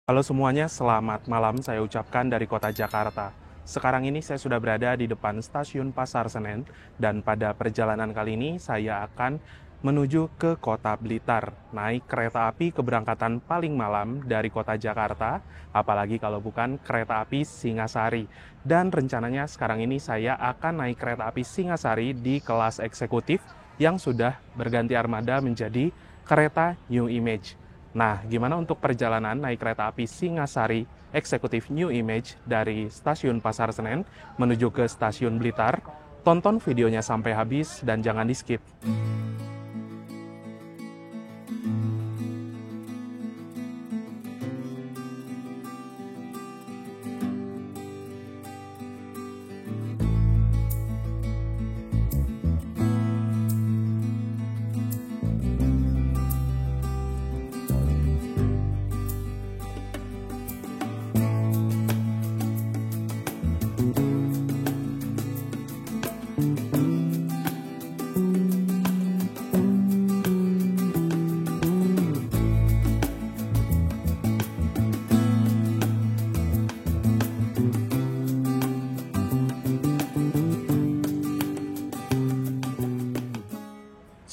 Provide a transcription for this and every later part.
Halo semuanya, selamat malam saya ucapkan dari kota Jakarta. Sekarang ini saya sudah berada di depan stasiun Pasar Senen dan pada perjalanan kali ini saya akan menuju ke kota Blitar. Naik kereta api keberangkatan paling malam dari kota Jakarta, apalagi kalau bukan kereta api Singasari. Dan rencananya sekarang ini saya akan naik kereta api Singasari di kelas eksekutif yang sudah berganti armada menjadi kereta New Image. Nah, gimana untuk perjalanan naik kereta api Singasari Eksekutif New Image dari stasiun Pasar Senen menuju ke stasiun Blitar? Tonton videonya sampai habis dan jangan di-skip.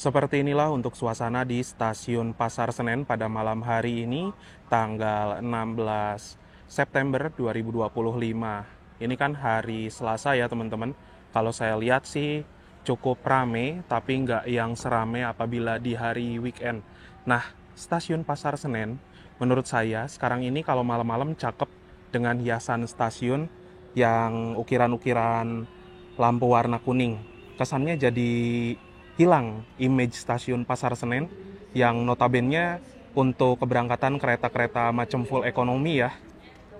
Seperti inilah untuk suasana di stasiun Pasar Senen pada malam hari ini, tanggal 16 September 2025. Ini kan hari Selasa ya teman-teman. Kalau saya lihat sih cukup rame, tapi nggak yang serame apabila di hari weekend. Nah, stasiun Pasar Senen, menurut saya sekarang ini kalau malam-malam cakep dengan hiasan stasiun yang ukiran-ukiran lampu warna kuning. Kesannya jadi hilang image stasiun Pasar Senen yang notabene untuk keberangkatan kereta-kereta macam full ekonomi ya.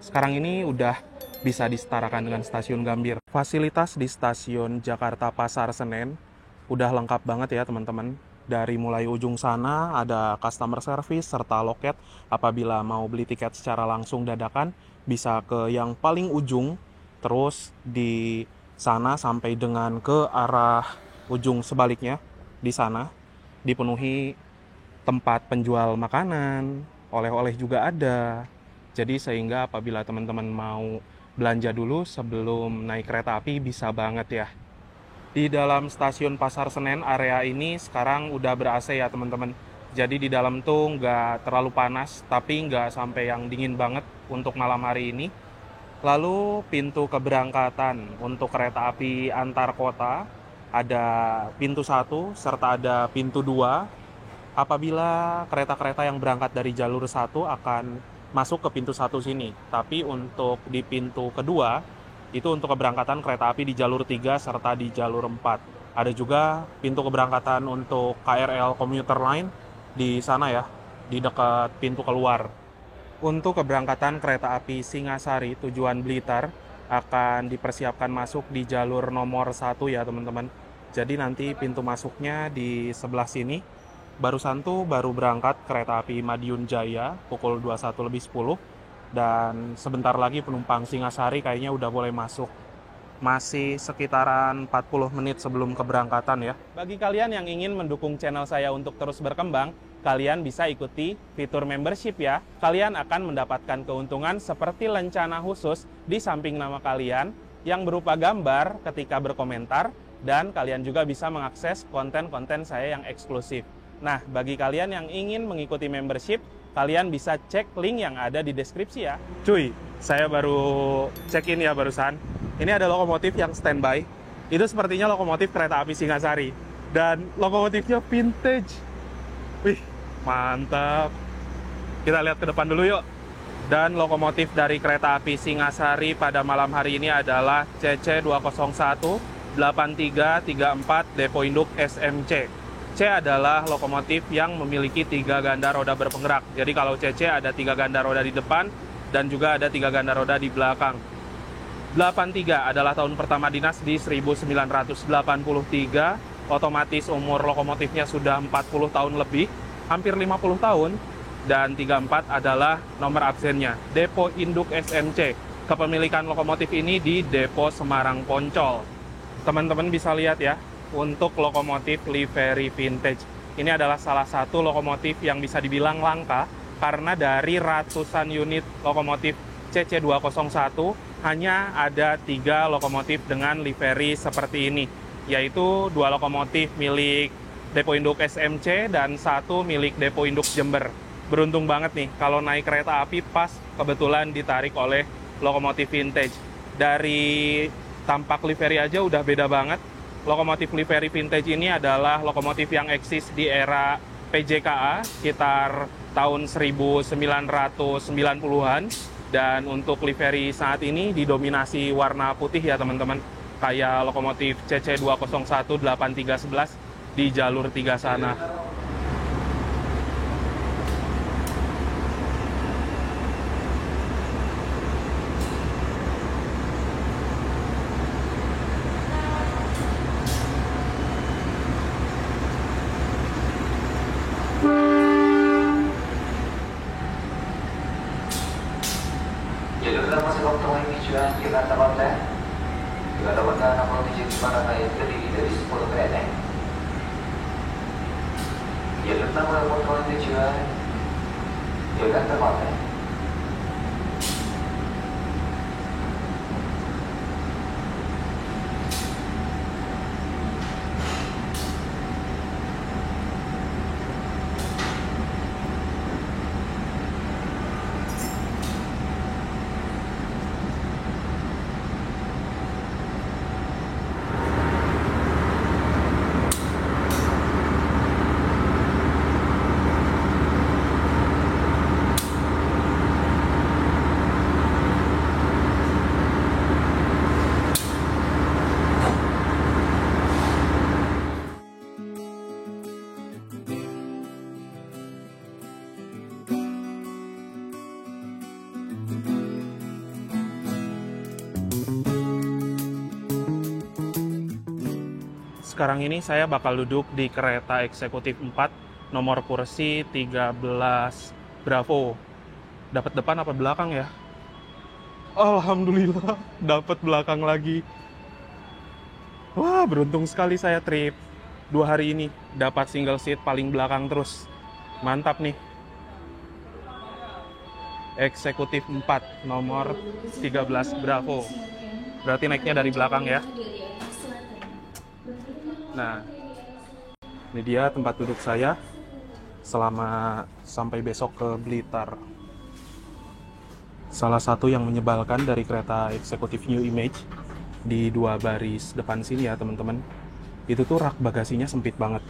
Sekarang ini udah bisa disetarakan dengan stasiun Gambir. Fasilitas di stasiun Jakarta Pasar Senen udah lengkap banget ya teman-teman. Dari mulai ujung sana ada customer service serta loket. Apabila mau beli tiket secara langsung dadakan bisa ke yang paling ujung, terus di sana sampai dengan ke arah ujung sebaliknya. Di sana dipenuhi tempat penjual makanan, oleh-oleh juga ada. Jadi sehingga apabila teman-teman mau belanja dulu sebelum naik kereta api bisa banget ya. Di dalam stasiun Pasar Senen area ini sekarang udah ber-AC ya teman-teman. Jadi di dalam tuh nggak terlalu panas tapi nggak sampai yang dingin banget untuk malam hari ini. Lalu pintu keberangkatan untuk kereta api antar kota ada pintu 1 serta ada pintu 2. Apabila kereta-kereta yang berangkat dari jalur 1 akan masuk ke pintu 1 sini. Tapi untuk di pintu kedua itu untuk keberangkatan kereta api di jalur 3 serta di jalur 4. Ada juga pintu keberangkatan untuk KRL Commuter Line di sana ya, di dekat pintu keluar. Untuk keberangkatan kereta api Singasari tujuan Blitar akan dipersiapkan masuk di jalur nomor 1 ya teman-teman. Jadi nanti pintu masuknya di sebelah sini. Barusan tuh baru berangkat kereta api Madiun Jaya pukul 21.10. Dan sebentar lagi penumpang Singasari kayaknya udah boleh masuk. Masih sekitaran 40 menit sebelum keberangkatan ya. Bagi kalian yang ingin mendukung channel saya untuk terus berkembang, kalian bisa ikuti fitur membership ya. Kalian akan mendapatkan keuntungan seperti lencana khusus di samping nama kalian yang berupa gambar ketika berkomentar, dan kalian juga bisa mengakses konten-konten saya yang eksklusif. Nah, bagi kalian yang ingin mengikuti membership, kalian bisa cek link yang ada di deskripsi ya. Cuy, saya baru check-in ya barusan. Ini ada lokomotif yang standby. Itu sepertinya lokomotif kereta api Singasari. Dan lokomotifnya vintage. Wih, mantap. Kita lihat ke depan dulu yuk. Dan lokomotif dari kereta api Singasari pada malam hari ini adalah CC201-8334 Depo Induk SMC. C adalah lokomotif yang memiliki 3 ganda roda berpenggerak. Jadi kalau CC ada 3 ganda roda di depan dan juga ada 3 ganda roda di belakang. 83 adalah tahun pertama dinas di 1983. Otomatis umur lokomotifnya sudah 40 tahun lebih, hampir 50 tahun. Dan 34 adalah nomor absennya, Depo Induk SMC. Kepemilikan lokomotif ini di Depo Semarang Poncol. Teman-teman bisa lihat ya, untuk lokomotif livery vintage. Ini adalah salah satu lokomotif yang bisa dibilang langka karena dari ratusan unit lokomotif CC201 hanya ada 3 lokomotif dengan livery seperti ini, yaitu 2 lokomotif milik Depo Induk SMC dan 1 milik Depo Induk Jember. Beruntung banget nih kalau naik kereta api pas kebetulan ditarik oleh lokomotif vintage. Dari tampak livery aja udah beda banget. Lokomotif livery vintage ini adalah lokomotif yang eksis di era PJKA sekitar tahun 1990-an. Dan untuk livery saat ini didominasi warna putih ya teman-teman. Kayak lokomotif CC201 8311 di jalur 3 sana. Jalur masih waktu ini juga Jakarta Kota. Jakarta Kota 67 di mana terdiri dari 10 kereta. Jalur waktu ini juga Jakarta Kota. Sekarang ini saya bakal duduk di kereta eksekutif 4 nomor kursi 13 Bravo. Dapat depan apa belakang ya? Alhamdulillah dapat belakang lagi. Wah, beruntung sekali saya trip 2 hari ini dapat single seat paling belakang terus. Mantap nih. Eksekutif 4 nomor 13 Bravo. Berarti naiknya dari belakang ya. Nah, ini dia tempat duduk saya selama sampai besok ke Blitar. Salah satu yang menyebalkan dari kereta eksekutif New Image di 2 baris depan sini ya teman-teman, itu tuh rak bagasinya sempit banget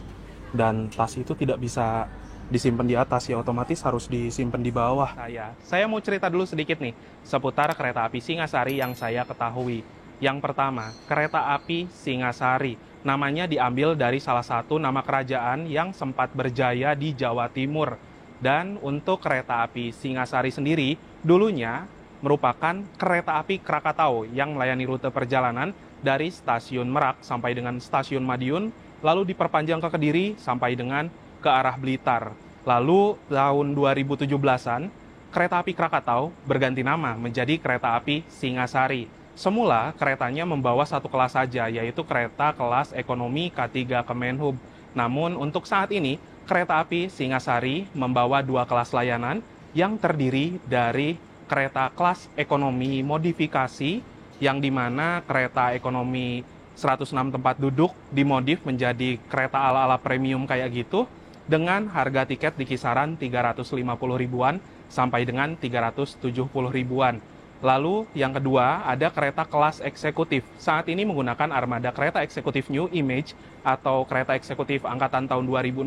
dan tas itu tidak bisa disimpan di atas, ya otomatis harus disimpan di bawah. Saya mau cerita dulu sedikit nih seputar kereta api Singasari yang saya ketahui. Yang pertama, kereta api Singasari. Namanya diambil dari salah satu nama kerajaan yang sempat berjaya di Jawa Timur. Dan untuk kereta api Singasari sendiri, dulunya merupakan kereta api Krakatau yang melayani rute perjalanan dari stasiun Merak sampai dengan stasiun Madiun, lalu diperpanjang ke Kediri sampai dengan ke arah Blitar. Lalu tahun 2017-an, kereta api Krakatau berganti nama menjadi kereta api Singasari. Semula keretanya membawa satu kelas saja, yaitu kereta kelas ekonomi K3 Kemenhub. Namun untuk saat ini, kereta api Singasari membawa 2 kelas layanan yang terdiri dari kereta kelas ekonomi modifikasi, yang dimana kereta ekonomi 106 tempat duduk dimodif menjadi kereta ala-ala premium kayak gitu, dengan harga tiket di kisaran 350 ribuan sampai dengan 370 ribuan. Lalu yang kedua ada kereta kelas eksekutif. Saat ini menggunakan armada kereta eksekutif New Image atau kereta eksekutif angkatan tahun 2016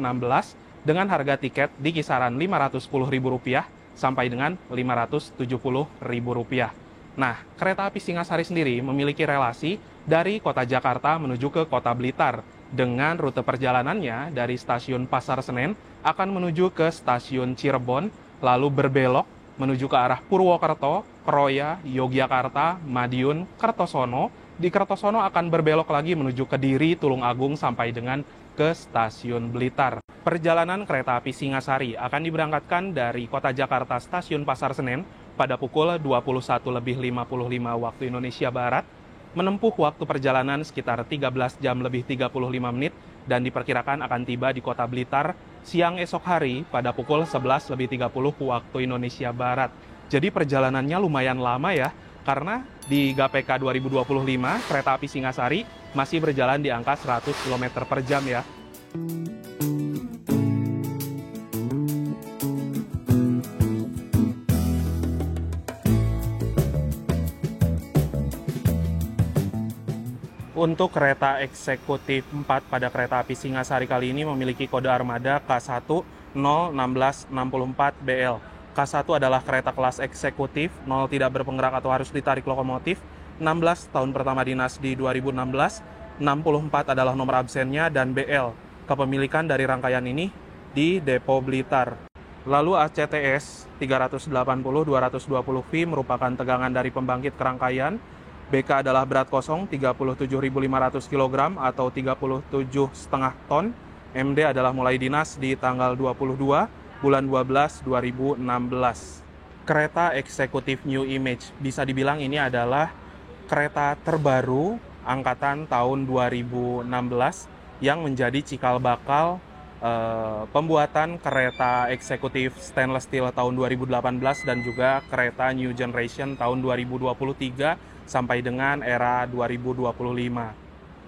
dengan harga tiket di kisaran Rp510.000 sampai dengan Rp570.000. Nah, kereta api Singasari sendiri memiliki relasi dari kota Jakarta menuju ke kota Blitar. Dengan rute perjalanannya dari stasiun Pasar Senen akan menuju ke stasiun Cirebon, lalu berbelok menuju ke arah Purwokerto, Kroya, Yogyakarta, Madiun, Kertosono. Di Kertosono akan berbelok lagi menuju Kediri, Tulungagung sampai dengan ke stasiun Blitar. Perjalanan kereta api Singasari akan diberangkatkan dari kota Jakarta stasiun Pasar Senen pada pukul 21.55 waktu Indonesia Barat, menempuh waktu perjalanan sekitar 13 jam lebih 35 menit dan diperkirakan akan tiba di kota Blitar siang esok hari pada pukul 11.30 waktu Indonesia Barat. Jadi perjalanannya lumayan lama ya, karena di GAPK 2025 kereta api Singasari masih berjalan di angka 100 km per jam ya. Untuk kereta eksekutif 4 pada kereta api Singasari kali ini memiliki kode armada K1-01664BL. K1 adalah kereta kelas eksekutif, 0 tidak berpenggerak atau harus ditarik lokomotif, 16 tahun pertama dinas di 2016, 64 adalah nomor absennya, dan BL. Kepemilikan dari rangkaian ini di Depo Blitar. Lalu ACTS 380-220V merupakan tegangan dari pembangkit kerangkaian. BK adalah berat kosong 37.500 kg atau 37,5 ton. MD adalah mulai dinas di tanggal 22 bulan 12 2016. Kereta eksekutif New Image bisa dibilang ini adalah kereta terbaru angkatan tahun 2016 yang menjadi cikal bakal pembuatan kereta eksekutif stainless steel tahun 2018 dan juga kereta New Generation tahun 2023 sampai dengan era 2025.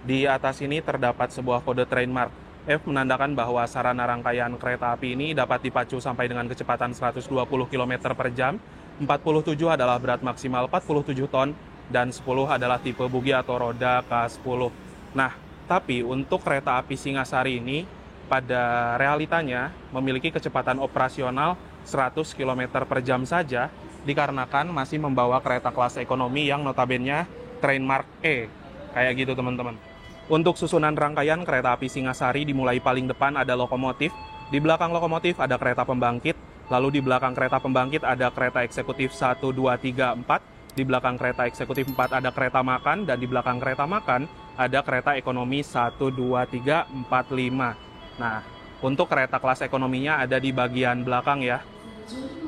Di atas ini terdapat sebuah kode trademark. F menandakan bahwa sarana rangkaian kereta api ini dapat dipacu sampai dengan kecepatan 120 km per jam. 47 adalah berat maksimal 47 ton dan 10 adalah tipe bugi atau roda K10. Nah, tapi untuk kereta api Singasari ini pada realitanya memiliki kecepatan operasional 100 km per jam saja, dikarenakan masih membawa kereta kelas ekonomi yang notabene trademark E. Kayak gitu teman-teman. Untuk susunan rangkaian kereta api Singasari dimulai paling depan ada lokomotif, di belakang lokomotif ada kereta pembangkit, lalu di belakang kereta pembangkit ada kereta eksekutif 1, 2, 3, 4, di belakang kereta eksekutif 4 ada kereta makan, dan di belakang kereta makan ada kereta ekonomi 1, 2, 3, 4, 5. Nah, untuk kereta kelas ekonominya ada di bagian belakang ya.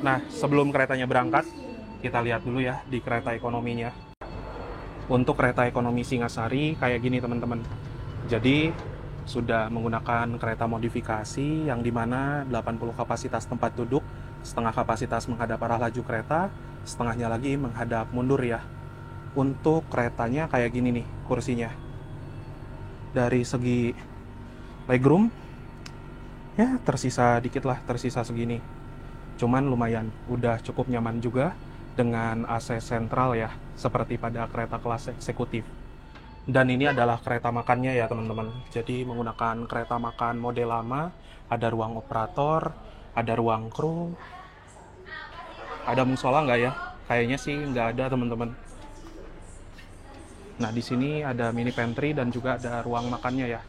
Nah, sebelum keretanya berangkat, kita lihat dulu ya di kereta ekonominya. Untuk kereta ekonomi Singasari kayak gini teman-teman. Jadi, sudah menggunakan kereta modifikasi yang dimana 80 kapasitas tempat duduk, setengah kapasitas menghadap arah laju kereta, setengahnya lagi menghadap mundur ya. Untuk keretanya kayak gini nih kursinya. Dari segi legroom, ya tersisa dikit lah, tersisa segini. Cuman lumayan, udah cukup nyaman juga dengan AC sentral ya, seperti pada kereta kelas eksekutif. Dan ini adalah kereta makannya ya teman-teman. Jadi menggunakan kereta makan model lama, ada ruang operator, ada ruang kru. Ada musola nggak ya? Kayaknya sih nggak ada teman-teman. Nah di sini ada mini pantry dan juga ada ruang makannya ya.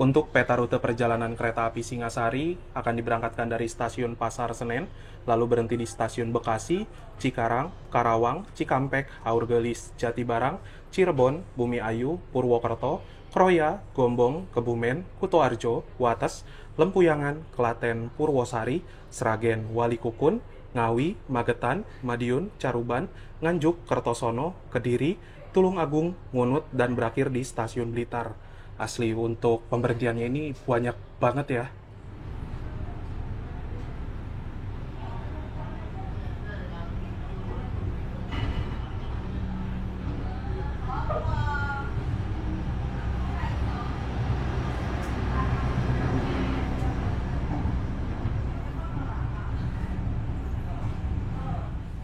Untuk peta rute perjalanan kereta api Singasari akan diberangkatkan dari stasiun Pasar Senen, lalu berhenti di stasiun Bekasi, Cikarang, Karawang, Cikampek, Aurgelis, Jatibarang, Cirebon, Bumi Ayu, Purwokerto, Kroya, Gombong, Kebumen, Kutoarjo, Wates, Lempuyangan, Klaten, Purwosari, Sragen, Walikukun, Ngawi, Magetan, Madiun, Caruban, Nganjuk, Kertosono, Kediri, Tulung Agung, Ngunut, dan berakhir di stasiun Blitar. Asli untuk pemberhentiannya ini banyak banget ya.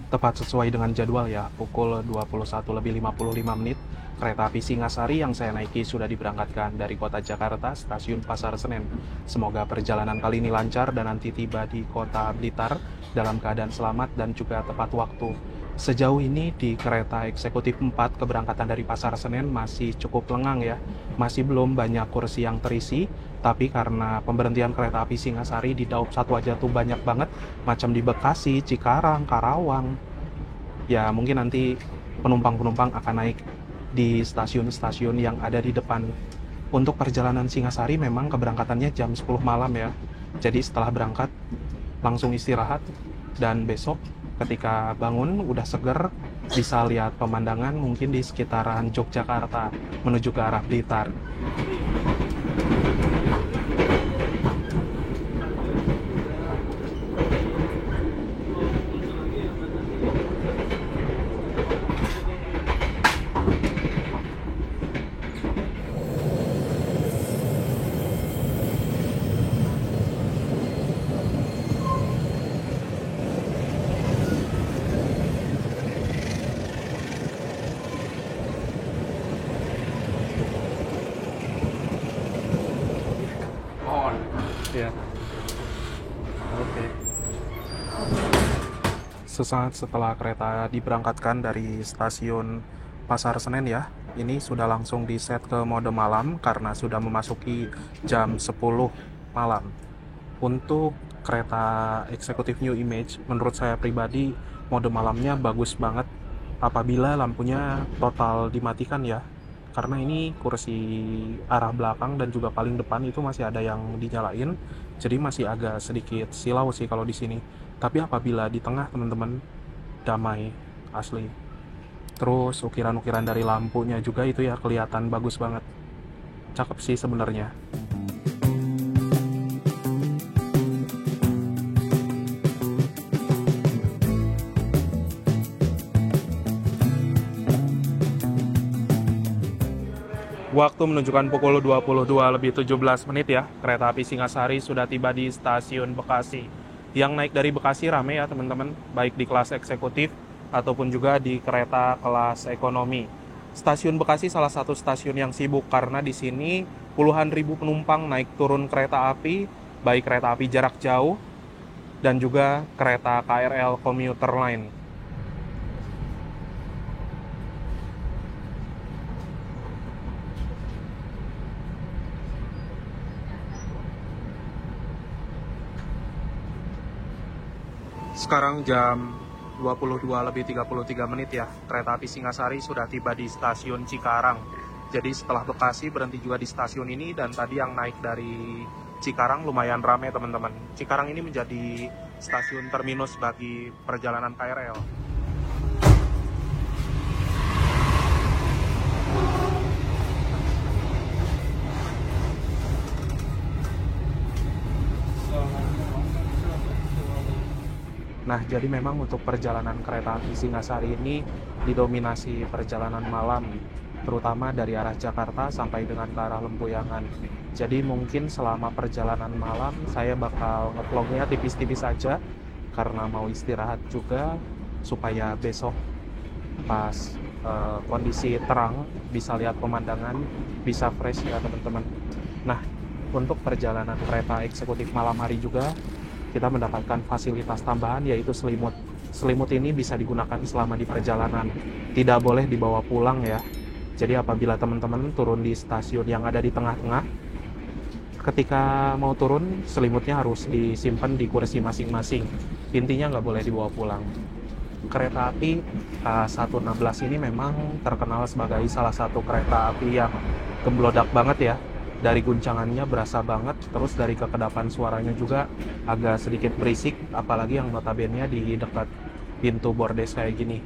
Tepat sesuai dengan jadwal ya, pukul 21.55 kereta api Singasari yang saya naiki sudah diberangkatkan dari kota Jakarta, stasiun Pasar Senen. Semoga perjalanan kali ini lancar dan nanti tiba di kota Blitar dalam keadaan selamat dan juga tepat waktu. Sejauh ini di kereta eksekutif 4 keberangkatan dari Pasar Senen masih cukup lengang ya. Masih belum banyak kursi yang terisi, tapi karena pemberhentian kereta api Singasari di Daup 1 aja tuh banyak banget, macam di Bekasi, Cikarang, Karawang. Ya mungkin nanti penumpang-penumpang akan naik di stasiun-stasiun yang ada di depan. Untuk perjalanan Singasari memang keberangkatannya jam 10 malam ya. Jadi setelah berangkat langsung istirahat, dan besok ketika bangun udah seger bisa lihat pemandangan mungkin di sekitaran Yogyakarta menuju ke arah Blitar. Sesaat setelah kereta diberangkatkan dari stasiun Pasar Senen ya, ini sudah langsung di set ke mode malam karena sudah memasuki jam 10 malam. Untuk kereta eksekutif New Image, menurut saya pribadi mode malamnya bagus banget apabila lampunya total dimatikan ya. Karena ini kursi arah belakang dan juga paling depan itu masih ada yang dinyalain, jadi masih agak sedikit silau sih kalau di sini. Tapi apabila di tengah teman-teman, damai asli. Terus ukiran-ukiran dari lampunya juga itu ya kelihatan bagus banget. Cakep sih sebenarnya. Waktu menunjukkan pukul 22:17 ya. Kereta api Singasari sudah tiba di stasiun Bekasi. Yang naik dari Bekasi rame ya teman-teman, baik di kelas eksekutif ataupun juga di kereta kelas ekonomi. Stasiun Bekasi salah satu stasiun yang sibuk karena di sini puluhan ribu penumpang naik turun kereta api, baik kereta api jarak jauh dan juga kereta KRL komuter lain. Sekarang jam 22:33 ya. Kereta api Singasari sudah tiba di stasiun Cikarang. Jadi setelah Bekasi berhenti juga di stasiun ini, dan tadi yang naik dari Cikarang lumayan ramai teman-teman. Cikarang ini menjadi stasiun terminus bagi perjalanan KRL. Nah, jadi memang untuk perjalanan kereta api Singasari ini didominasi perjalanan malam, terutama dari arah Jakarta sampai dengan ke arah Lempuyangan. Jadi mungkin selama perjalanan malam saya bakal nge-vlognya tipis-tipis saja karena mau istirahat juga supaya besok pas kondisi terang bisa lihat pemandangan, bisa fresh ya teman-teman. Nah, untuk perjalanan kereta eksekutif malam hari juga kita mendapatkan fasilitas tambahan yaitu selimut. Selimut ini bisa digunakan selama di perjalanan, tidak boleh dibawa pulang ya. Jadi apabila teman-teman turun di stasiun yang ada di tengah-tengah, ketika mau turun selimutnya harus disimpan di kursi masing-masing. Intinya nggak boleh dibawa pulang. Kereta api K116 ini memang terkenal sebagai salah satu kereta api yang gemblodak banget ya. Dari guncangannya berasa banget, terus dari kekedapan suaranya juga agak sedikit berisik, apalagi yang notabene di dekat pintu bordes kayak gini.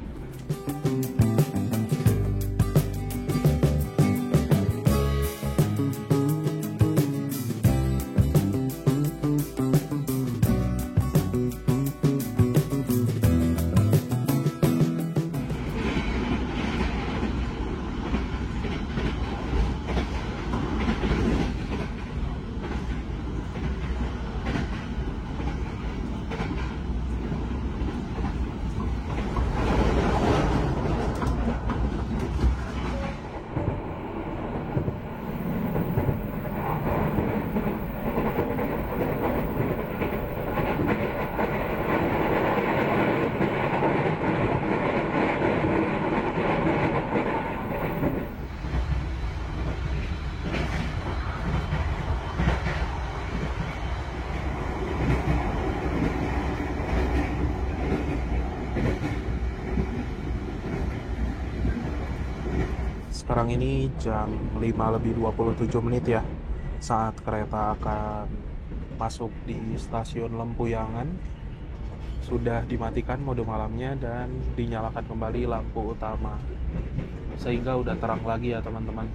Sekarang ini jam 5:27 ya, saat kereta akan masuk di stasiun Lempuyangan. Sudah dimatikan mode malamnya dan dinyalakan kembali lampu utama, sehingga udah terang lagi ya teman-teman.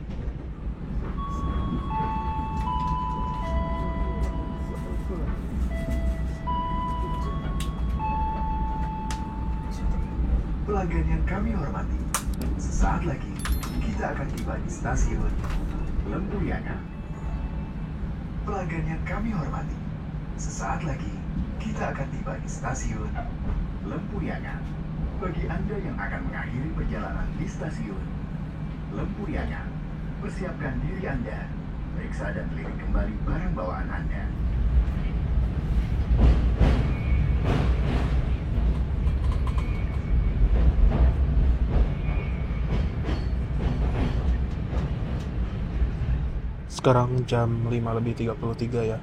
Pelanggan yang kami hormati, sesaat lagi kita akan tiba di stasiun Lempuyangan. Pelanggan yang kami hormati, sesaat lagi kita akan tiba di stasiun Lempuyangan. Bagi Anda yang akan mengakhiri perjalanan di stasiun Lempuyangan, persiapkan diri Anda, periksa dan lirik kembali barang bawaan Anda. Sekarang jam 5:33 ya.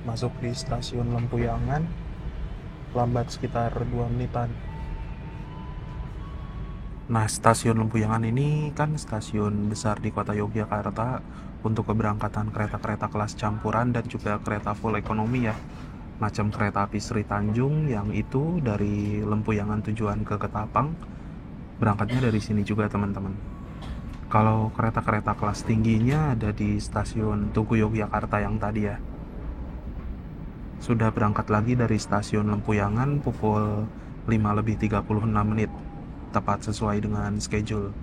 Masuk di stasiun Lempuyangan, lambat sekitar 2 menitan. Nah, stasiun Lempuyangan ini kan stasiun besar di kota Yogyakarta untuk keberangkatan kereta-kereta kelas campuran dan juga kereta full ekonomi ya. Macam kereta api Sri Tanjung yang itu dari Lempuyangan tujuan ke Ketapang, berangkatnya dari sini juga teman-teman. Kalau kereta-kereta kelas tingginya ada di stasiun Tugu Yogyakarta yang tadi ya. Sudah berangkat lagi dari stasiun Lempuyangan pukul 5:36, tepat sesuai dengan schedule.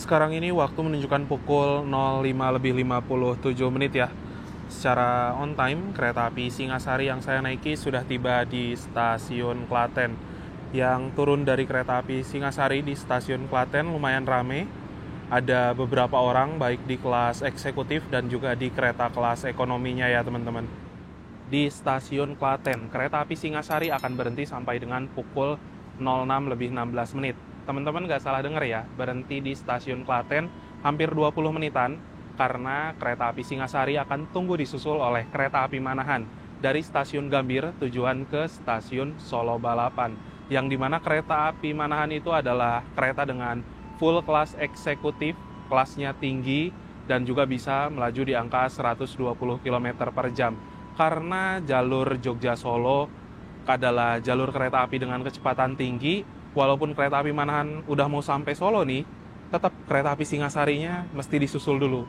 Sekarang ini waktu menunjukkan pukul 05:57 ya. Secara on time, kereta api Singasari yang saya naiki sudah tiba di stasiun Klaten. Yang turun dari kereta api Singasari di stasiun Klaten lumayan rame. Ada beberapa orang baik di kelas eksekutif dan juga di kereta kelas ekonominya ya teman-teman. Di stasiun Klaten, kereta api Singasari akan berhenti sampai dengan pukul 06:16. Teman-teman nggak salah dengar ya, berhenti di stasiun Klaten hampir 20 menitan karena kereta api Singasari akan tunggu disusul oleh kereta api Manahan dari stasiun Gambir tujuan ke stasiun Solo Balapan. Yang dimana kereta api Manahan itu adalah kereta dengan full kelas eksekutif, kelasnya tinggi dan juga bisa melaju di angka 120 km per jam. Karena jalur Jogja Solo adalah jalur kereta api dengan kecepatan tinggi, walaupun kereta api Manahan udah mau sampai Solo nih, tetap kereta api Singasarinya mesti disusul dulu.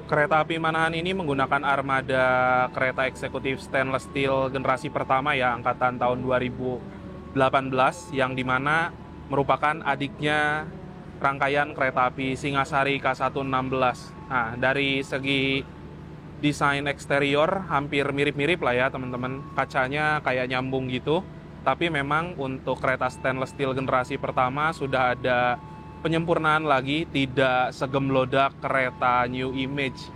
Kereta api Manahan ini menggunakan armada kereta eksekutif stainless steel generasi pertama ya, angkatan tahun 2018, yang dimana merupakan adiknya rangkaian kereta api Singasari K116. Nah, dari segi desain eksterior hampir mirip-mirip lah ya teman-teman, kacanya kayak nyambung gitu, tapi memang untuk kereta stainless steel generasi pertama sudah ada penyempurnaan lagi, tidak segemlodak kereta New Image.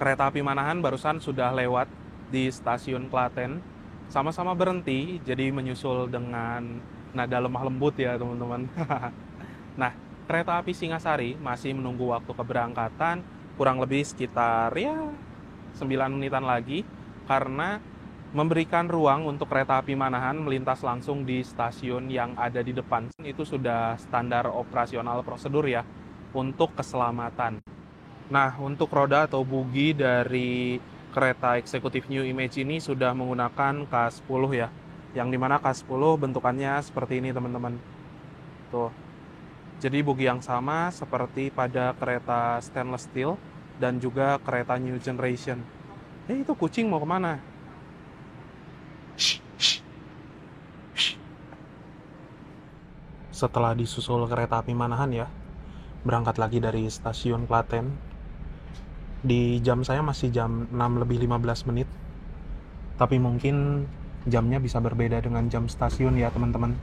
Kereta api Manahan barusan sudah lewat di stasiun Klaten, sama-sama berhenti, jadi menyusul dengan nada lemah lembut ya teman-teman. Nah, kereta api Singasari masih menunggu waktu keberangkatan kurang lebih sekitar ya 9 menitan lagi, karena memberikan ruang untuk kereta api Manahan melintas langsung di stasiun yang ada di depan. Itu sudah standar operasional prosedur ya untuk keselamatan. Nah, untuk roda atau bugi dari kereta eksekutif New Image ini sudah menggunakan K10 ya. Yang dimana K10 bentukannya seperti ini teman-teman. Tuh. Jadi bugi yang sama seperti pada kereta stainless steel dan juga kereta New Generation. Itu kucing mau kemana? Setelah disusul kereta api Manahan ya, berangkat lagi dari stasiun Klaten. Di jam saya masih jam 6 lebih 15 menit. Tapi mungkin jamnya bisa berbeda dengan jam stasiun ya teman-teman.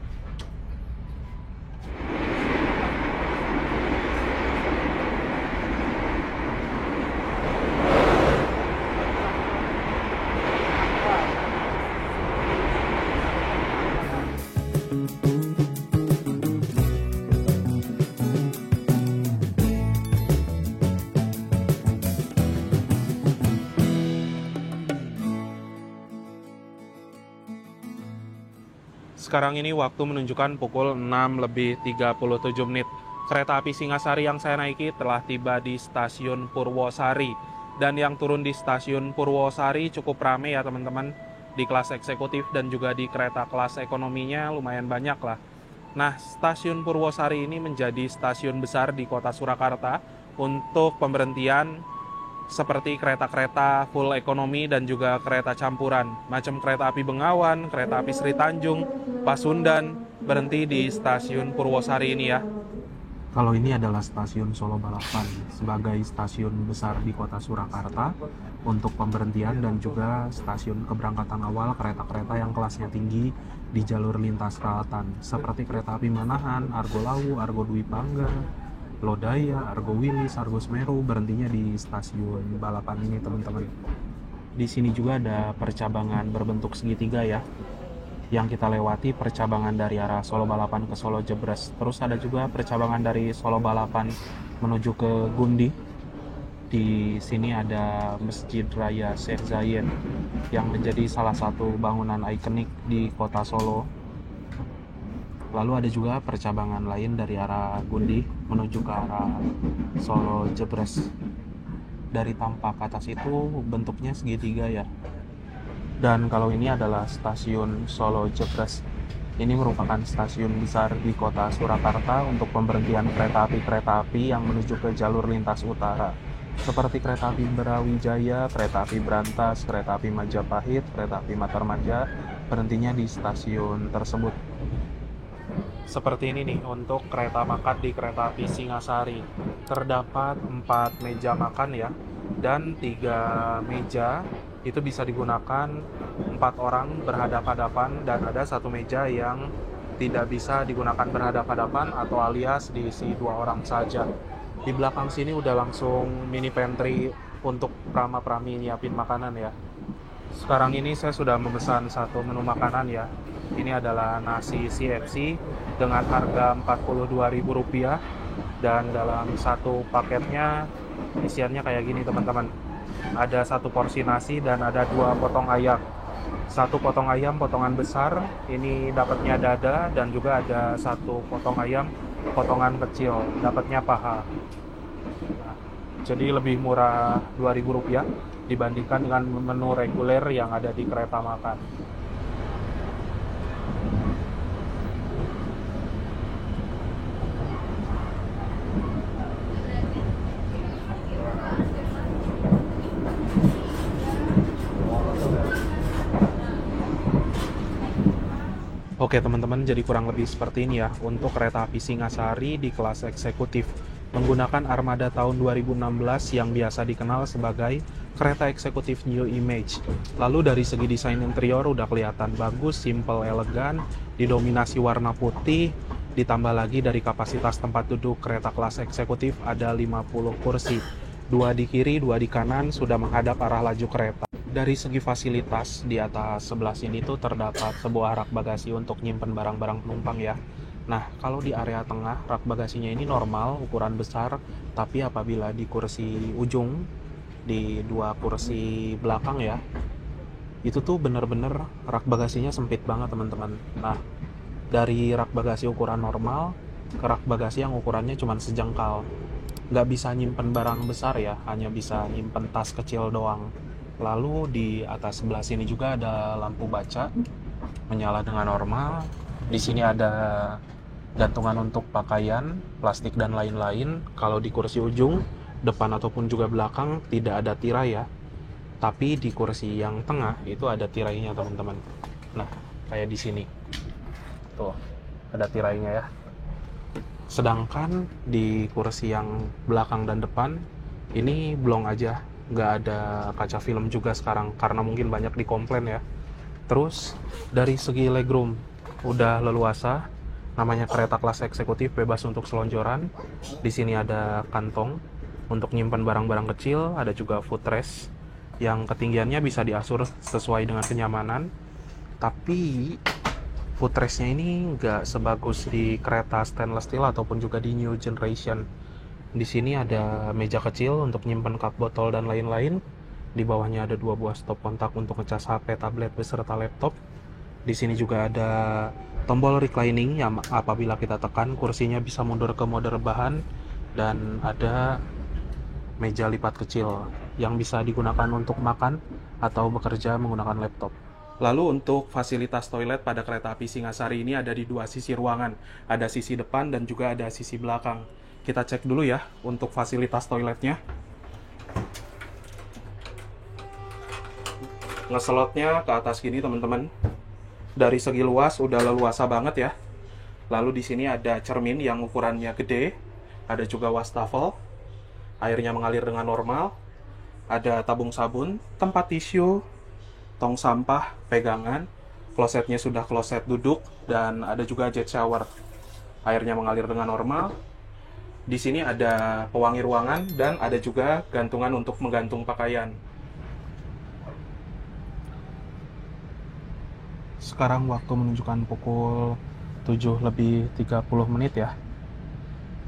Sekarang ini waktu menunjukkan pukul 6 lebih 37 menit. Kereta api Singasari yang saya naiki telah tiba di stasiun Purwosari. Dan yang turun di stasiun Purwosari cukup ramai ya teman-teman. Di kelas eksekutif dan juga di kereta kelas ekonominya lumayan banyak lah. Nah, stasiun Purwosari ini menjadi stasiun besar di kota Surakarta untuk pemberhentian seperti kereta-kereta full ekonomi dan juga kereta campuran. Macam kereta api Bengawan, kereta api Sri Tanjung, Pasundan, berhenti di stasiun Purwosari ini ya. Kalau ini adalah stasiun Solo Balapan sebagai stasiun besar di kota Surakarta untuk pemberhentian dan juga stasiun keberangkatan awal kereta-kereta yang kelasnya tinggi di jalur lintas selatan seperti kereta api Manahan, Argo Lawu, Argo Dwi Pangga, Lodaya, Argo Wilis, Argo Semeru berhentinya di stasiun Balapan ini teman-teman. Di sini juga ada percabangan berbentuk segitiga ya, yang kita lewati percabangan dari arah Solo Balapan ke Solo Jebres. Terus ada juga percabangan dari Solo Balapan menuju ke Gundi. Di sini ada Masjid Raya Syekh Zayed yang menjadi salah satu bangunan ikonik di kota Solo. Lalu ada juga percabangan lain dari arah Gundi menuju ke arah Solo Jebres. Dari tampak atas itu bentuknya segitiga ya. Dan kalau ini adalah stasiun Solo Jebres. Ini merupakan stasiun besar di kota Surakarta untuk pemberhentian kereta api yang menuju ke jalur lintas utara. Seperti kereta api Brawijaya, kereta api Brantas, kereta api Majapahit, kereta api Matarmaja, berhentinya di stasiun tersebut. Seperti ini nih untuk kereta makan di kereta api Singasari. Terdapat 4 meja makan ya, dan 3 meja itu bisa digunakan 4 orang berhadapan-hadapan, dan ada 1 meja yang tidak bisa digunakan berhadapan-hadapan atau alias diisi 2 orang saja. Di belakang sini udah langsung mini pantry untuk prama-prami nyiapin makanan ya. Sekarang ini saya sudah memesan 1 menu makanan ya. Ini adalah nasi CFC dengan harga Rp42.000 dan dalam 1 paketnya isiannya kayak gini teman-teman. Ada 1 porsi nasi dan ada 2 potong ayam. 1 potong ayam potongan besar, ini dapatnya dada, dan juga ada 1 potong ayam potongan kecil, dapatnya paha. Nah, jadi lebih murah Rp2.000 dibandingkan dengan menu reguler yang ada di kereta makan. Oke teman-teman, jadi kurang lebih seperti ini ya untuk kereta api Singasari di kelas eksekutif menggunakan armada tahun 2016 yang biasa dikenal sebagai kereta eksekutif New Image. Lalu dari segi desain interior udah kelihatan bagus, simple, elegan, didominasi warna putih, ditambah lagi dari kapasitas tempat duduk kereta kelas eksekutif ada 50 kursi. 2 di kiri, 2 di kanan sudah menghadap arah laju kereta. Dari segi fasilitas, di atas sebelah sini tuh terdapat sebuah rak bagasi untuk nyimpen barang-barang penumpang ya. Nah, kalau di area tengah, rak bagasinya ini normal, ukuran besar, tapi apabila di kursi ujung, di 2 kursi belakang ya, itu tuh bener-bener rak bagasinya sempit banget teman-teman. Nah, dari rak bagasi ukuran normal ke rak bagasi yang ukurannya cuma sejengkal. Nggak bisa nyimpen barang besar ya, hanya bisa nyimpen tas kecil doang. Lalu di atas sebelah sini juga ada lampu baca menyala dengan normal. Di sini ada gantungan untuk pakaian, plastik dan lain-lain. Kalau di kursi ujung, depan ataupun juga belakang tidak ada tirai ya. Tapi di kursi yang tengah itu ada tirainya teman-teman. Nah, kayak di sini. Tuh, ada tirainya ya. Sedangkan di kursi yang belakang dan depan Ini blong aja, nggak ada kaca film juga sekarang karena mungkin banyak dikomplain ya. Terus dari segi legroom udah leluasa, namanya kereta kelas eksekutif bebas untuk selonjoran. Di sini ada kantong untuk nyimpan barang-barang kecil, ada juga footrest yang ketinggiannya bisa diatur sesuai dengan kenyamanan. Tapi footrestnya ini nggak sebagus di kereta stainless steel ataupun juga di new generation. Di sini ada meja kecil untuk nyimpan cup botol dan lain-lain. Di bawahnya ada 2 buah stop kontak untuk ngecas HP, tablet beserta laptop. Di sini juga ada tombol reclining yang apabila kita tekan kursinya bisa mundur ke mode rebahan, dan ada meja lipat kecil yang bisa digunakan untuk makan atau bekerja menggunakan laptop. Lalu untuk fasilitas toilet pada kereta api Singasari ini ada di 2 sisi ruangan. Ada sisi depan dan juga ada sisi belakang. Kita cek dulu ya untuk fasilitas toiletnya. Ngeselotnya ke atas gini teman-teman. Dari segi luas udah leluasa banget ya. Lalu di sini ada cermin yang ukurannya gede. Ada juga wastafel. Airnya mengalir dengan normal. Ada tabung sabun, tempat tisu, tong sampah, pegangan. Klosetnya sudah kloset duduk dan ada juga jet shower. Airnya mengalir dengan normal. Di sini ada pewangi ruangan dan ada juga gantungan untuk menggantung pakaian. Sekarang waktu menunjukkan pukul 7:30 ya.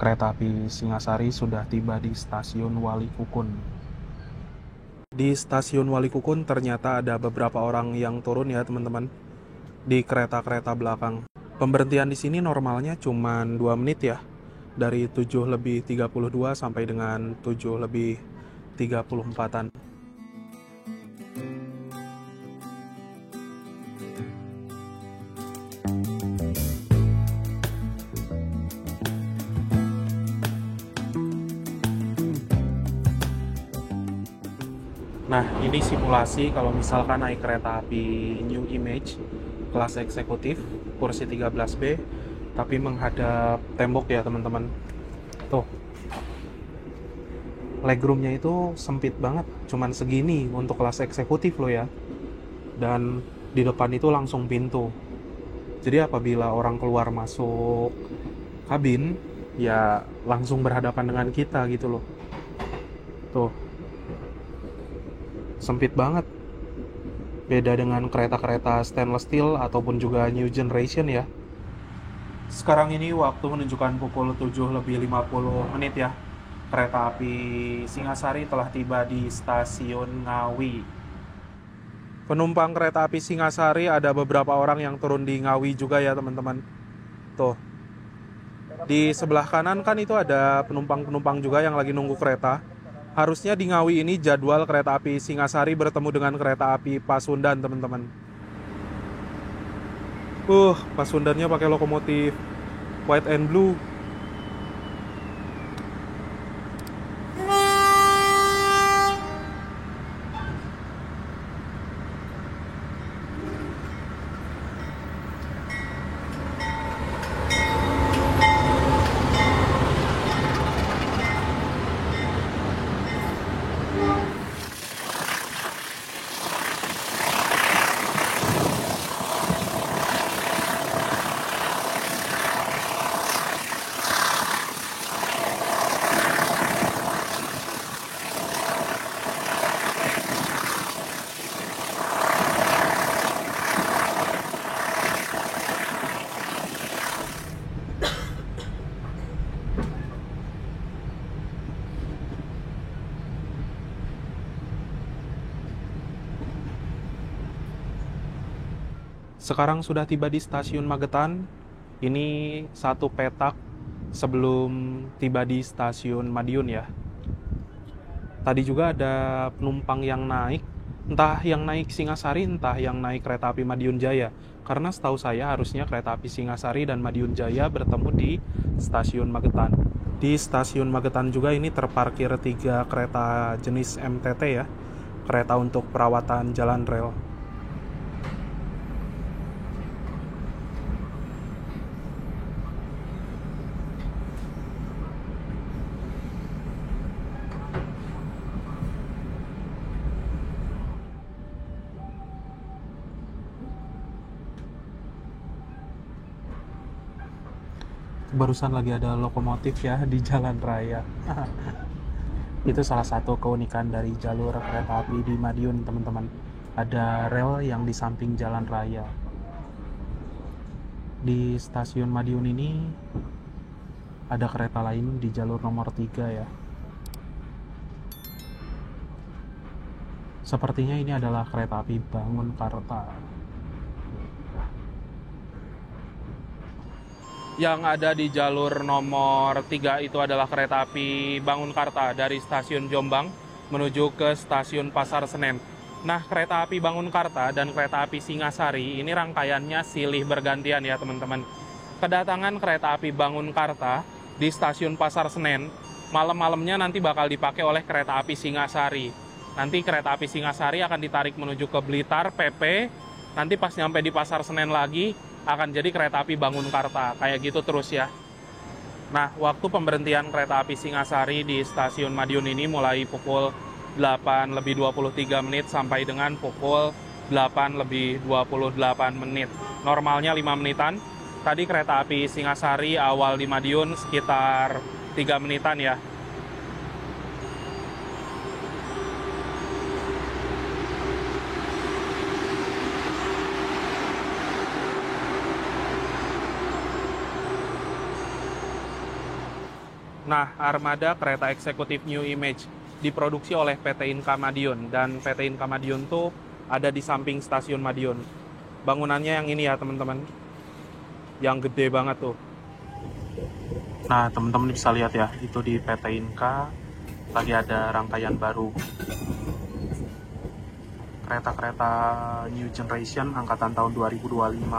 Kereta api Singasari sudah tiba di stasiun Walikukun. Di stasiun Walikukun ternyata ada beberapa orang yang turun ya teman-teman. Di kereta-kereta belakang. Pemberhentian di sini normalnya cuma 2 menit ya. Dari 7:32 sampai dengan 7:34-an. Nah, ini simulasi kalau misalkan naik kereta api New Image kelas eksekutif, kursi 13B, tapi menghadap tembok ya teman-teman. Tuh, legroomnya itu sempit banget, cuman segini untuk kelas eksekutif loh ya. Dan di depan itu langsung pintu. Jadi apabila orang keluar masuk kabin, ya langsung berhadapan dengan kita gitu loh. Tuh, sempit banget. Beda dengan kereta-kereta stainless steel ataupun juga new generation ya. Sekarang ini waktu menunjukkan pukul 7:50 ya. Kereta api Singasari telah tiba di stasiun Ngawi. Penumpang kereta api Singasari ada beberapa orang yang turun di Ngawi juga ya teman-teman. Tuh. Di sebelah kanan kan itu ada penumpang-penumpang juga yang lagi nunggu kereta. Harusnya di Ngawi ini jadwal kereta api Singasari bertemu dengan kereta api Pasundan teman-teman. Pasundannya pakai lokomotif white and blue. Sekarang sudah tiba di stasiun Magetan. Ini satu petak sebelum tiba di stasiun Madiun ya. Tadi juga ada penumpang yang naik, entah yang naik Singasari, entah yang naik kereta api Madiun Jaya. Karena setahu saya harusnya kereta api Singasari dan Madiun Jaya bertemu di stasiun Magetan. Di stasiun Magetan juga ini terparkir 3 kereta jenis MTT ya. Kereta untuk perawatan jalan rel. Barusan lagi ada lokomotif ya di jalan raya. Itu salah satu keunikan dari jalur kereta api di Madiun, teman-teman. Ada rel yang di samping jalan raya. Di stasiun Madiun ini ada kereta lain di jalur nomor 3 ya. Sepertinya ini adalah kereta api Bangunkarta. Yang ada di jalur nomor 3 itu adalah kereta api Bangunkarta dari stasiun Jombang menuju ke stasiun Pasar Senen. Nah, kereta api Bangunkarta dan kereta api Singasari ini rangkaiannya silih bergantian ya teman-teman. Kedatangan kereta api Bangunkarta di stasiun Pasar Senen, malam-malamnya nanti bakal dipakai oleh kereta api Singasari. Nanti kereta api Singasari akan ditarik menuju ke Blitar, PP, nanti pas nyampe di Pasar Senen lagi, akan jadi kereta api Bangunkarta, kayak gitu terus ya. Nah, waktu pemberhentian kereta api Singasari di stasiun Madiun ini mulai pukul 8 lebih 23 menit sampai dengan pukul 8 lebih 28 menit. Normalnya 5 menitan. Tadi kereta api Singasari awal di Madiun sekitar 3 menitan ya. Nah, armada kereta eksekutif New Image diproduksi oleh PT Inka Madiun, dan PT Inka Madiun tuh ada di samping stasiun Madiun. Bangunannya yang ini ya teman-teman, yang gede banget tuh. Nah, teman-teman bisa lihat ya, itu di PT Inka lagi ada rangkaian baru. Kereta-kereta New Generation angkatan tahun 2025.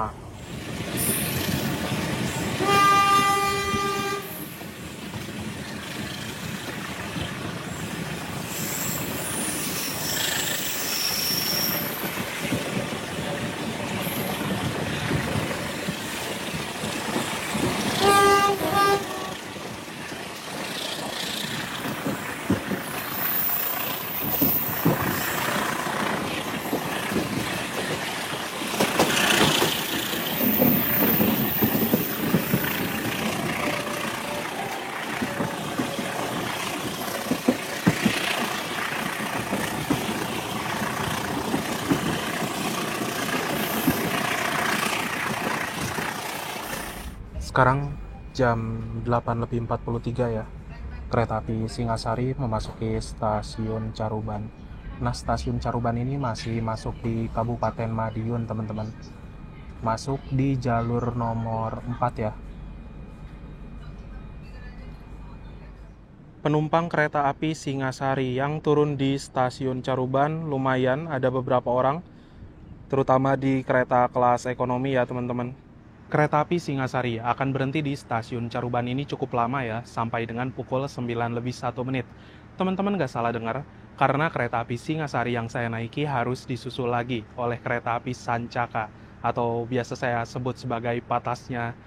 Sekarang jam 8.43 ya. Kereta api Singasari memasuki stasiun Caruban. Nah, stasiun Caruban ini masih masuk di Kabupaten Madiun, teman-teman. Masuk di jalur nomor 4 ya. Penumpang kereta api Singasari yang turun di stasiun Caruban lumayan ada beberapa orang, terutama di kereta kelas ekonomi ya teman-teman. Kereta api Singasari akan berhenti di stasiun Caruban ini cukup lama ya, sampai dengan pukul 9 lebih 1 menit. Teman-teman gak salah dengar, karena kereta api Singasari yang saya naiki harus disusul lagi oleh kereta api Sancaka, atau biasa saya sebut sebagai patasnya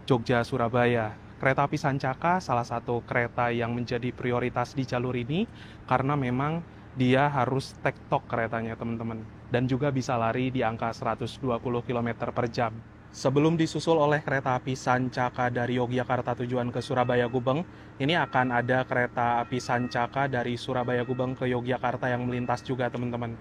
Jogja-Surabaya. Kereta api Sancaka salah satu kereta yang menjadi prioritas di jalur ini, karena memang dia harus tektok keretanya teman-teman, dan juga bisa lari di angka 120 km per jam. Sebelum disusul oleh kereta api Sancaka dari Yogyakarta tujuan ke Surabaya Gubeng, ini akan ada kereta api Sancaka dari Surabaya Gubeng ke Yogyakarta yang melintas juga teman-teman.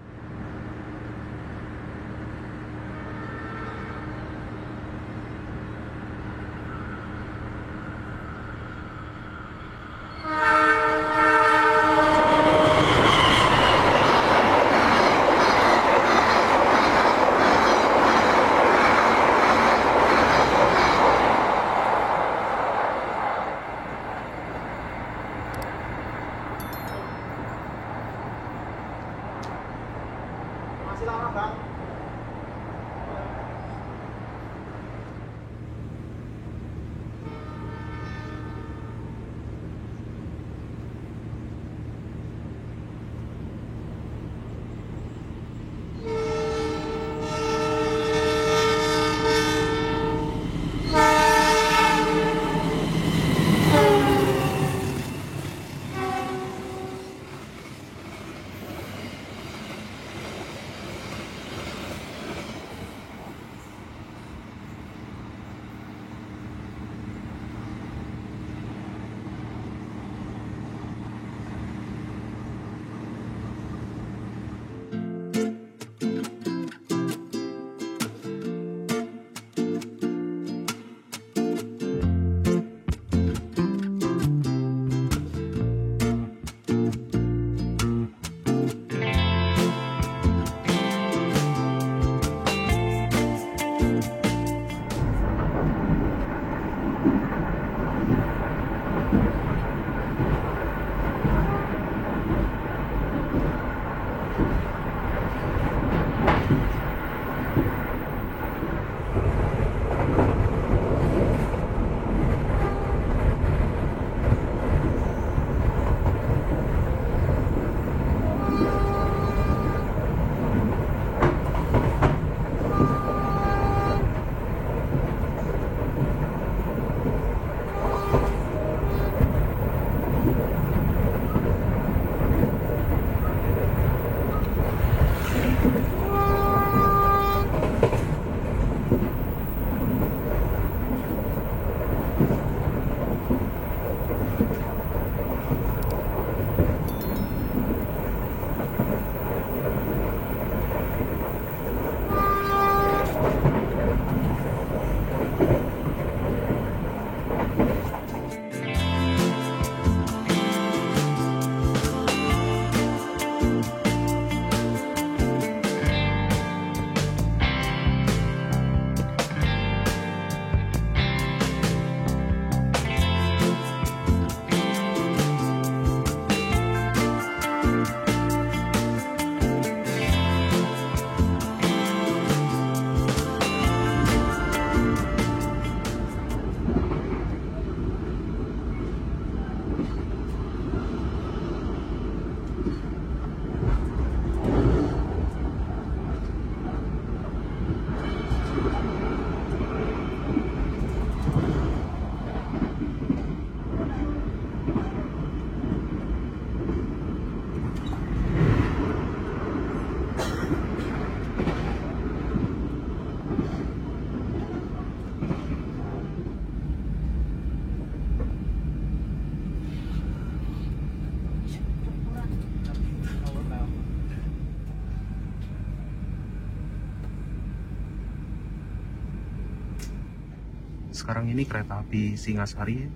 sekarang ini kereta api Singasari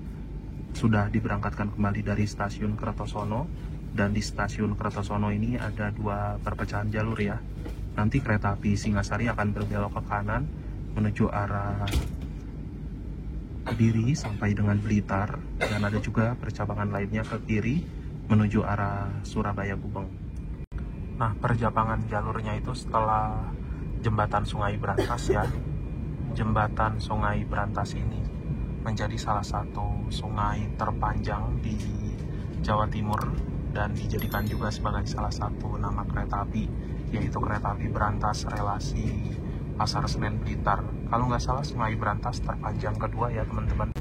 sudah diberangkatkan kembali dari stasiun Kertosono, dan di stasiun Kertosono ini ada dua perpecahan jalur ya. Nanti kereta api Singasari akan berbelok ke kanan menuju arah Kediri sampai dengan Blitar, dan ada juga percabangan lainnya ke kiri menuju arah Surabaya Gubeng. Nah, percabangan jalurnya itu setelah jembatan Sungai Brantas ya. Jembatan Sungai Brantas ini menjadi salah satu sungai terpanjang di Jawa Timur dan dijadikan juga sebagai salah satu nama kereta api, yaitu kereta api Brantas relasi Pasar Senen Blitar. Kalau nggak salah Sungai Brantas terpanjang kedua ya teman-teman.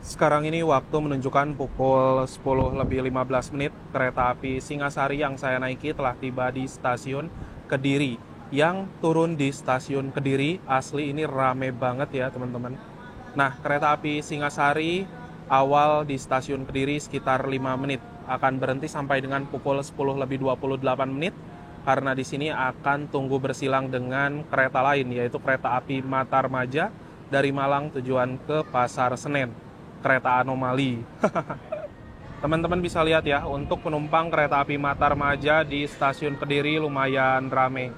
Sekarang ini waktu menunjukkan pukul 10:15. Kereta api Singasari yang saya naiki telah tiba di stasiun Kediri. Yang turun di stasiun Kediri, asli ini rame banget ya teman-teman. Nah, kereta api Singasari awal di stasiun Kediri sekitar 5 menit. Akan berhenti sampai dengan pukul 10:28, karena di sini akan tunggu bersilang dengan kereta lain, yaitu kereta api Matarmaja dari Malang tujuan ke Pasar Senen. Kereta anomali. Teman-teman bisa lihat ya, untuk penumpang kereta api Matarmaja di stasiun Kediri lumayan rame.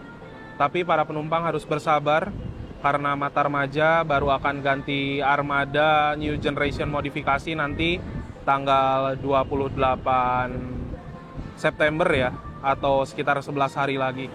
Tapi para penumpang harus bersabar karena Matarmaja baru akan ganti armada New Generation modifikasi nanti tanggal 28 September ya, atau sekitar 11 hari lagi.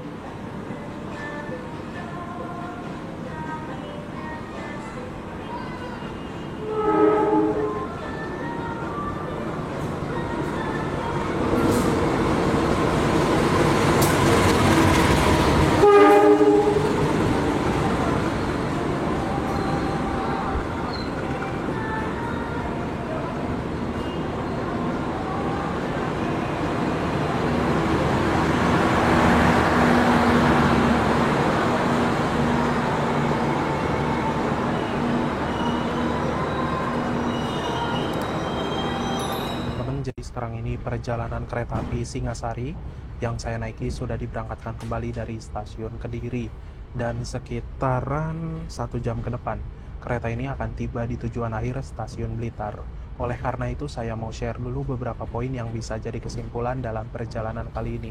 Jadi sekarang ini perjalanan kereta api Singasari yang saya naiki sudah diberangkatkan kembali dari stasiun Kediri, dan sekitaran 1 jam ke depan kereta ini akan tiba di tujuan akhir stasiun Blitar. Oleh karena itu saya mau share dulu beberapa poin yang bisa jadi kesimpulan dalam perjalanan kali ini.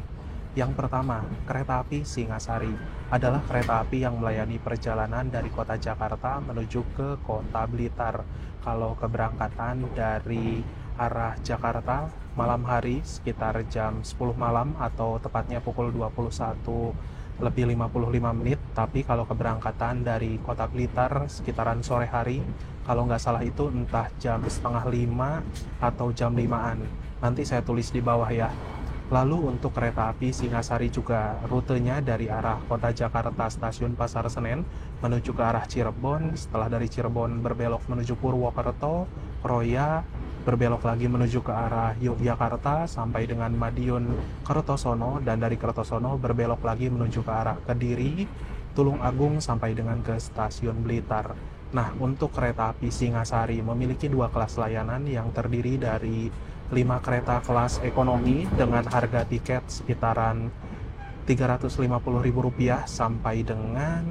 Yang pertama, kereta api Singasari adalah kereta api yang melayani perjalanan dari kota Jakarta menuju ke kota Blitar. Kalau keberangkatan dari arah Jakarta malam hari sekitar jam 10 malam atau tepatnya pukul 21:55, tapi kalau keberangkatan dari kota Blitar sekitaran sore hari, kalau nggak salah itu entah jam 4:30 atau jam 5-an. Nanti saya tulis di bawah ya. Lalu untuk kereta api Singasari juga rutenya dari arah kota Jakarta stasiun Pasar Senen menuju ke arah Cirebon, setelah dari Cirebon berbelok menuju Purwokerto, Kroya, berbelok lagi menuju ke arah Yogyakarta sampai dengan Madiun Kertosono, dan dari Kertosono berbelok lagi menuju ke arah Kediri, Tulung Agung sampai dengan ke stasiun Blitar. Nah, untuk kereta api Singasari memiliki 2 kelas layanan yang terdiri dari 5 kereta kelas ekonomi dengan harga tiket sekitaran Rp350.000 sampai dengan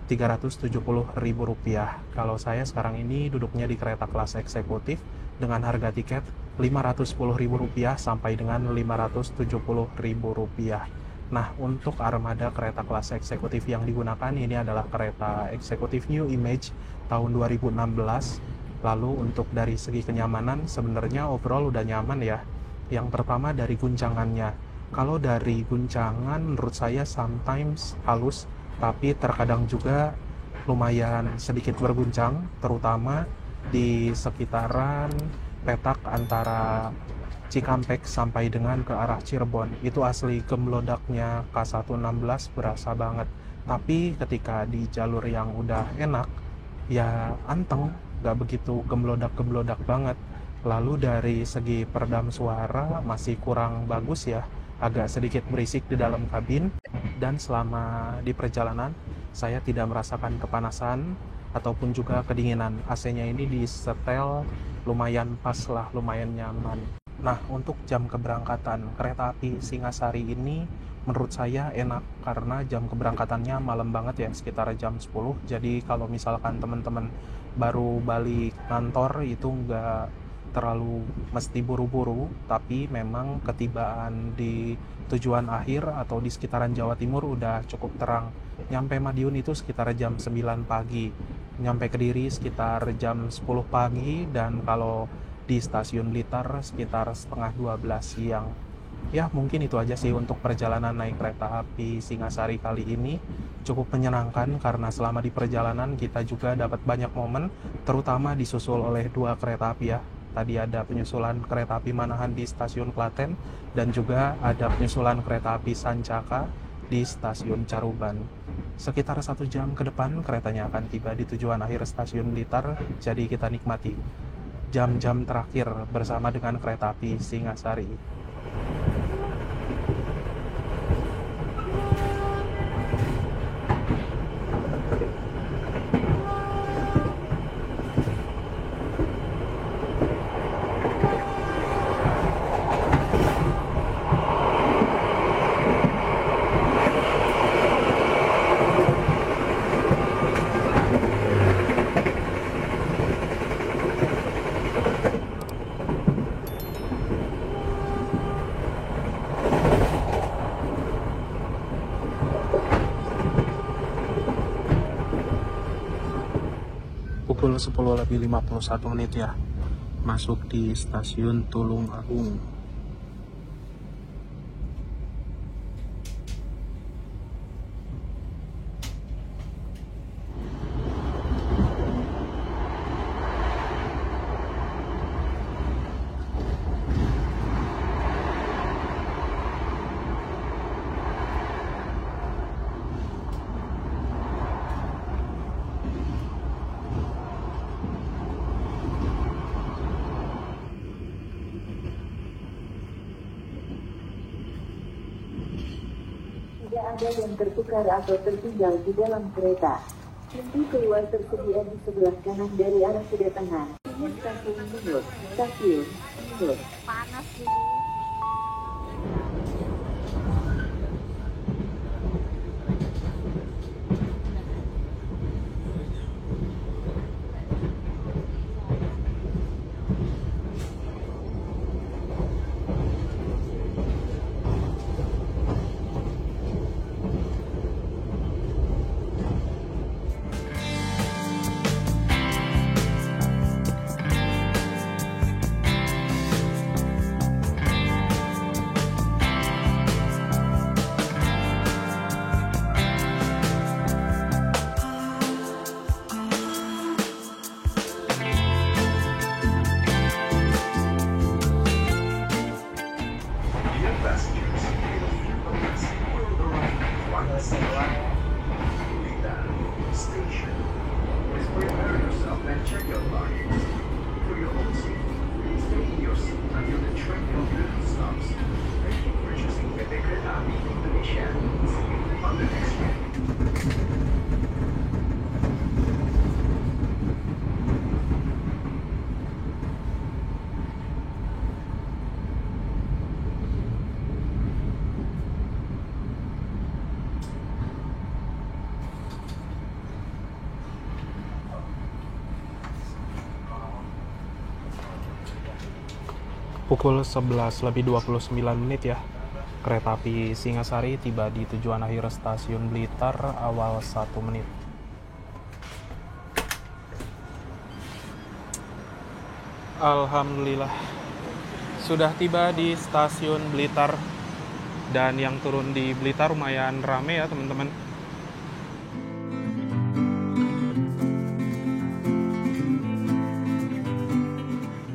Rp370.000. Kalau saya sekarang ini duduknya di kereta kelas eksekutif dengan harga tiket Rp510.000 sampai dengan Rp570.000. Nah, untuk armada kereta kelas eksekutif yang digunakan ini adalah kereta eksekutif New Image tahun 2016. Lalu untuk dari segi kenyamanan sebenarnya overall udah nyaman ya. Yang pertama dari guncangannya. Kalau dari guncangan menurut saya sometimes halus, tapi terkadang juga lumayan sedikit berguncang, terutama di sekitaran petak antara Cikampek sampai dengan ke arah Cirebon. Itu asli gemblodaknya K116 berasa banget. Tapi ketika di jalur yang udah enak, ya anteng, gak begitu gemblodak-gemblodak banget. Lalu dari segi peredam suara masih kurang bagus ya, agak sedikit berisik di dalam kabin, dan selama di perjalanan saya tidak merasakan kepanasan ataupun juga kedinginan. AC-nya ini disetel lumayan pas lah, lumayan nyaman. Nah, untuk jam keberangkatan kereta api Singasari ini menurut saya enak karena jam keberangkatannya malam banget ya, sekitar jam 10. Jadi kalau misalkan teman-teman baru balik kantor itu nggak terlalu mesti buru-buru, tapi memang ketibaan di tujuan akhir atau di sekitaran Jawa Timur udah cukup terang. Nyampe Madiun itu sekitar jam 9 pagi, nyampe Kediri sekitar jam 10 pagi, dan kalau di stasiun Blitar sekitar setengah 12 siang. Ya, mungkin itu aja sih untuk perjalanan naik kereta api Singasari kali ini. Cukup menyenangkan karena selama di perjalanan kita juga dapat banyak momen, terutama disusul oleh 2 kereta api ya. Tadi ada penyusulan kereta api Manahan di stasiun Klaten, dan juga ada penyusulan kereta api Sancaka di stasiun Caruban. Sekitar 1 jam ke depan keretanya akan tiba di tujuan akhir stasiun Blitar, jadi kita nikmati jam-jam terakhir bersama dengan kereta api Singasari. Pukul 10:51 ya, masuk di stasiun Tulung Agung. Tidak ada yang tertukar atau tertinggal di dalam kereta. Pintu keluar tersedia di sebelah kanan dari arah kedatangan. Ini stasiun Mulud, stasiun Mulud. Panas sih. Dear passengers, the taxi will arrive once Blitar Station. Please prepare yourself and check your luggage. For your own safety, stay in your seat until the train completely stops. Thank you for choosing PT Kereta Api Indonesia. See you on the next train. Pukul 11:29 ya, kereta api Singasari tiba di tujuan akhir stasiun Blitar awal 1 menit. Alhamdulillah sudah tiba di stasiun Blitar, dan yang turun di Blitar lumayan rame ya teman-teman.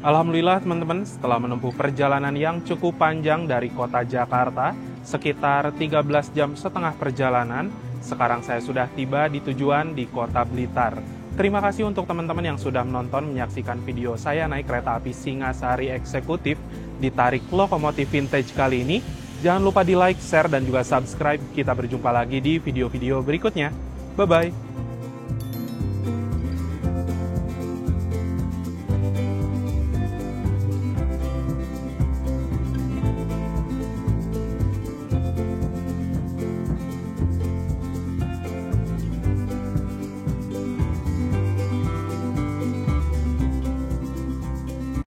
Alhamdulillah teman-teman, setelah menempuh perjalanan yang cukup panjang dari kota Jakarta, sekitar 13,5 jam perjalanan, sekarang saya sudah tiba di tujuan di kota Blitar. Terima kasih untuk teman-teman yang sudah menonton menyaksikan video saya naik kereta api Singasari Eksekutif di tarik lokomotif vintage kali ini. Jangan lupa di like, share, dan juga subscribe. Kita berjumpa lagi di video-video berikutnya. Bye-bye.